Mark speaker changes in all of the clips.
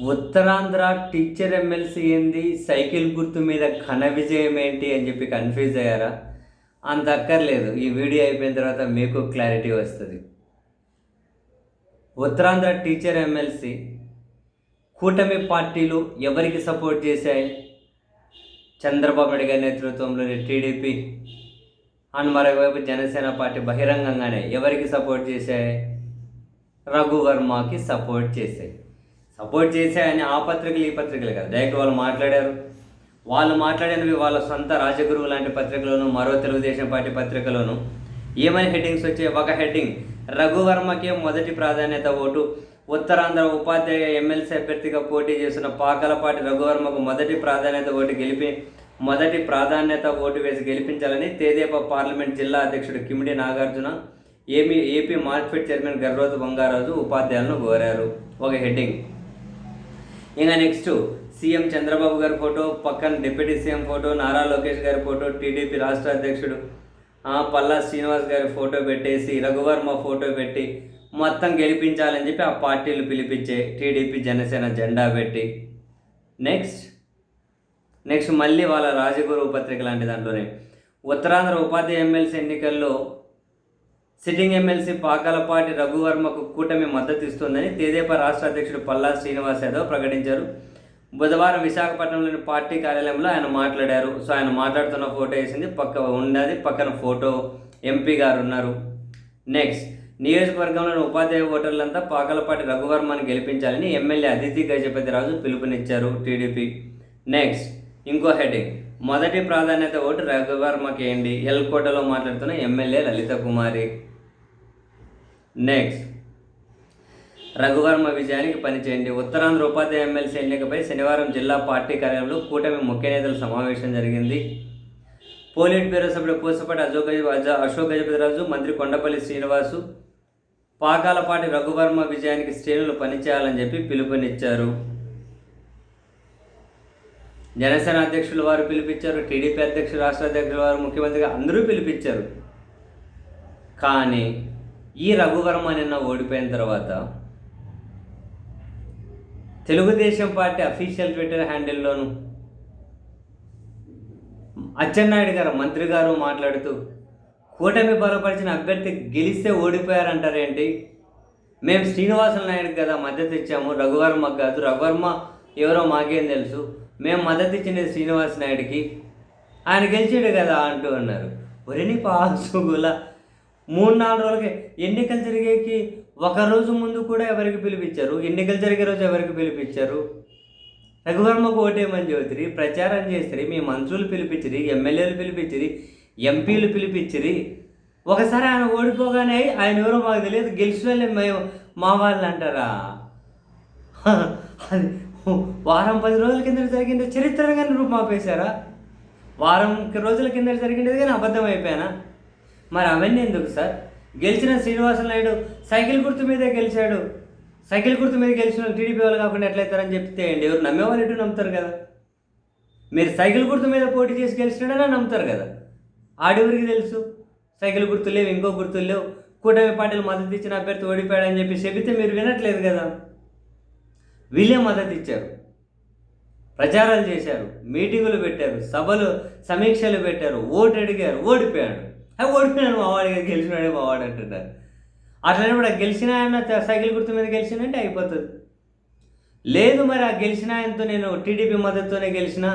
Speaker 1: Uttarandhra teacher MLC ఏంది, cycle గుర్తు మీద ఘన విజయం ఏంటి అని చెప్పి కన్ఫ్యూజ్ అయ్యారా? అంత అక్కర్లేదు, ఈ వీడియో అయిపోయిన తర్వాత మీకు క్లారిటీ వస్తుంది. ఉత్తరాంధ్ర టీచర్ ఎమ్మెల్సీ కూటమి పార్టీలు ఎవరికి సపోర్ట్ చేశాయి? చంద్రబాబు నాయుడు గారి నేతృత్వంలోని టీడీపీ అండ్ మరోవైపు జనసేన పార్టీ బహిరంగంగానే ఎవరికి సపోర్ట్ చేశాయి? రఘువర్మకి సపోర్ట్ చేశాయని ఆ పత్రికలు ఈ పత్రికలు కాదు, డైరెక్ట్ వాళ్ళు మాట్లాడినవి వాళ్ళ సొంత రాజగురువు లాంటి పత్రికలోను, మరో తెలుగుదేశం పార్టీ పత్రికలోను ఏమని హెడ్డింగ్స్ వచ్చాయి? ఒక హెడ్డింగ్, రఘువర్మకే మొదటి ప్రాధాన్యత ఓటు, ఉత్తరాంధ్ర ఉపాధ్యాయ ఎమ్మెల్సీ అభ్యర్థిగా పోటీ చేస్తున్న పాకలపాటి రఘువర్మకు మొదటి ప్రాధాన్యత ఓటు వేసి గెలిపించాలని తెదేపా పార్లమెంట్ జిల్లా అధ్యక్షుడు Kimidi Nagarjuna, AP market chairman Garrotu Bangaraju ఉపాధ్యాయులను కోరారు. ఒక హెడ్డింగ్. ఇంకా నెక్స్ట్, సీఎం చంద్రబాబు గారి ఫోటో, పక్కన deputy CM photo, Nara Lokesh గారి ఫోటో, టీడీపీ రాష్ట్ర అధ్యక్షుడు పల్లా శ్రీనివాస్ గారి ఫోటో పెట్టేసి రఘువర్మ ఫోటో పెట్టి మొత్తం గెలిపించాలని చెప్పి ఆ పార్టీలు పిలిపించే టీడీపీ జనసేన జెండా పెట్టి నెక్స్ట్ మళ్ళీ వాళ్ళ రాజగురువు పత్రిక లాంటి దాంట్లోనే ఉత్తరాంధ్ర ఉపాధ్యాయ ఎమ్మెల్సీ ఎన్నికల్లో సిట్టింగ్ ఎమ్మెల్సీ పాకలపాటి రఘువర్మకు కూటమి మద్దతు ఇస్తుందని తెదేపా రాష్ట్ర అధ్యక్షుడు పల్లా శ్రీనివాస్ యాదవ్ ప్రకటించారు. బుధవారం విశాఖపట్నంలోని పార్టీ కార్యాలయంలో ఆయన మాట్లాడారు. సో ఆయన మాట్లాడుతున్న ఫోటో వేసింది పక్కన ఫోటో ఎంపీ గారు ఉన్నారు. నెక్స్ట్, నియోజకవర్గంలోని ఉపాధ్యాయ ఓటర్లంతా పాకలపాటి రఘువర్మని గెలిపించాలని ఎమ్మెల్యే అదితి గజపతిరాజు పిలుపునిచ్చారు టీడీపీ. నెక్స్ట్, ఇంకో హెడ్డింగ్, మొదటి ప్రాధాన్యత ఓటు రఘువర్మకి వేయండి, ఎల్కోటలో మాట్లాడుతున్న ఎమ్మెల్యే లలిత కుమారి. నెక్స్ట్, రఘువర్మ విజయానికి పనిచేయండి. ఉత్తరాంధ్ర ఉపాధ్యాయ ఎమ్మెల్సీ ఎన్నికపై శనివారం జిల్లా పార్టీ కార్యాలయంలో కూటమి ముఖ్య నేతల సమావేశం జరిగింది. పోలిట్ బ్యూరో సభ్యుడు పూసపాటి అశోక్ గజపతిరాజు, మంత్రి కొండపల్లి శ్రీనివాసు పాకాలపాటి రఘువర్మ విజయానికి శ్రేణులు పనిచేయాలని చెప్పి పిలుపునిచ్చారు. జనసేన అధ్యక్షులు వారు పిలిపించారు, టీడీపీ అధ్యక్షులు, రాష్ట్ర అధ్యక్షులు వారు, ముఖ్యమంత్రిగా అందరూ పిలిపించారు. కానీ ఈ రఘువర్మ నిన్న ఓడిపోయిన తర్వాత తెలుగుదేశం పార్టీ అఫీషియల్ ట్విట్టర్ హ్యాండిల్లోను అచ్చెన్నాయుడు గారు, మంత్రి గారు మాట్లాడుతూ, కూటమి బలపరిచిన అభ్యర్థి గెలిస్తే ఓడిపోయారంటారేంటి? మేము శ్రీనివాసులు నాయుడు కదా మద్దతు ఇచ్చాము, రఘువర్మకు కాదు. రఘువర్మ ఎవరో మాకేం తెలుసు, మేము మద్దతు ఇచ్చినది శ్రీనివాస్ నాయుడికి, ఆయన గెలిచాడు కదా అంటూ అన్నారు. ఒరేని పాసుగుల 3-4 రోజులకి ఎన్నికలు జరిగేకి ఒకరోజు ముందు కూడా ఎవరికి పిలిపించారు? ఎన్నికలు జరిగే రోజు ఎవరికి పిలిపించారు? రఘువర్మకు ఓటేమని చెబుతుంది, ప్రచారం చేస్తారు, మీ మంత్రులు పిలిపించిరి, ఎమ్మెల్యేలు పిలిపించిరి, ఎంపీలు పిలిపించిరి. ఒకసారి ఆయన ఓడిపోగానే ఆయన ఎవరో మాకు తెలియదు, గెలిచిన వాళ్ళే మేము మా వాళ్ళు అంటారా? అది వారం 10 రోజుల కింద జరిగింది చరిత్రగా రూపమాపేశారా? వారం రోజుల కింద జరిగింది కానీ అబద్ధం అయిపోయానా? మరి అవన్నీ ఎందుకు సార్? గెలిచిన శ్రీనివాస నాయుడు సైకిల్ గుర్తు మీదే గెలిచాడు. సైకిల్ గుర్తు మీద గెలిచిన టీడీపీ వాళ్ళు కాకుండా ఎట్లయితారని చెప్తే అండి, ఎవరు నమ్మేవాళ్ళు ఎటు నమ్ముతారు కదా? మీరు సైకిల్ గుర్తు మీద పోటీ చేసి గెలిచినాడని నమ్ముతారు కదా. ఆడెవరికి తెలుసు సైకిల్ గుర్తు లేవు, ఇంకో గుర్తులు లేవు, కూటమి పార్టీలు మద్దతు ఇచ్చిన అభ్యర్థి ఓడిపోయాడని చెప్పి చెబితే మీరు వినట్లేదు కదా. వీళ్ళే మద్దతు ఇచ్చారు, ప్రచారాలు చేశారు, మీటింగులు పెట్టారు, సభలు సమీక్షలు పెట్టారు, ఓటు అడిగారు, ఓడిపోయాడు. ఓడిపోయాను మావాడి గారు, గెలిచినాడే మావాడు అంటున్నారు. అట్లనే కూడా గెలిచిన ఆయన సైకిల్ గుర్తు మీద గెలిచినంటే అయిపోతుంది. లేదు మరి ఆ గెలిచిన ఆయనతో నేను టీడీపీ మద్దతుతోనే గెలిచిన,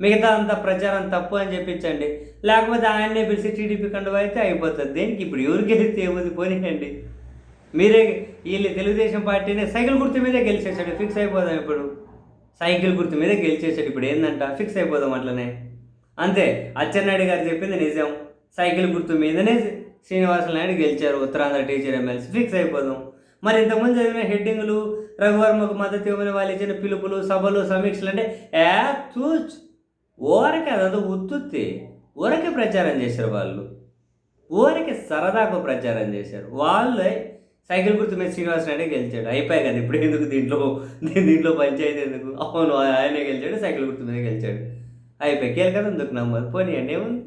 Speaker 1: మిగతా అంత ప్రచారం తప్పు అని చెప్పించండి. లేకపోతే ఆయన్నే పిలిచి టీడీపీ కండువా అయితే అయిపోతుంది. దేనికి ఇప్పుడు ఎవరు గెలిస్తే ఏముంది, పోనీయండి. మీరే వీళ్ళు తెలుగుదేశం పార్టీనే సైకిల్ గుర్తు మీదే గెలిచేసాడు, ఫిక్స్ అయిపోదాం. ఇప్పుడు సైకిల్ గుర్తు మీదే గెలిచేసాడు, ఇప్పుడు ఏందంట ఫిక్స్ అయిపోదాం అట్లనే. అంతే, అచ్చెన్నాయుడు గారు చెప్పింది నిజం, సైకిల్ గుర్తు మీదనే శ్రీనివాసులు నాయుడు గెలిచారు ఉత్తరాంధ్ర టీచర్ ఎమ్మెల్సీ, ఫిక్స్ అయిపోదాం. మరి ఇంతకుముందు చదివిన హెడ్డింగులు, రఘువర్మకు మద్దతు ఇవ్వమని వాళ్ళు ఇచ్చిన పిలుపులు, సభలు, సమీక్షలు అంటే ఊరకే అదంతా ఉత్తుత్తి, ఊరకే ప్రచారం చేశారు వాళ్ళు, ఊరకే సరదాకు ప్రచారం చేశారు వాళ్ళే. సైకిల్ గుర్తు మీద శ్రీనివాస్ నాయుడే గెలిచాడు, అయిపోయాయి కదా. ఇప్పుడు ఎందుకు దీంట్లో పంచాయతీ ఎందుకు? అవును, ఆయనే గెలిచాడు, సైకిల్ గుర్తు మీద గెలిచాడు, అయిపోయి కేల్ కదా, ఎందుకు నమ్మదు, పోనీయండి, ఏముంది.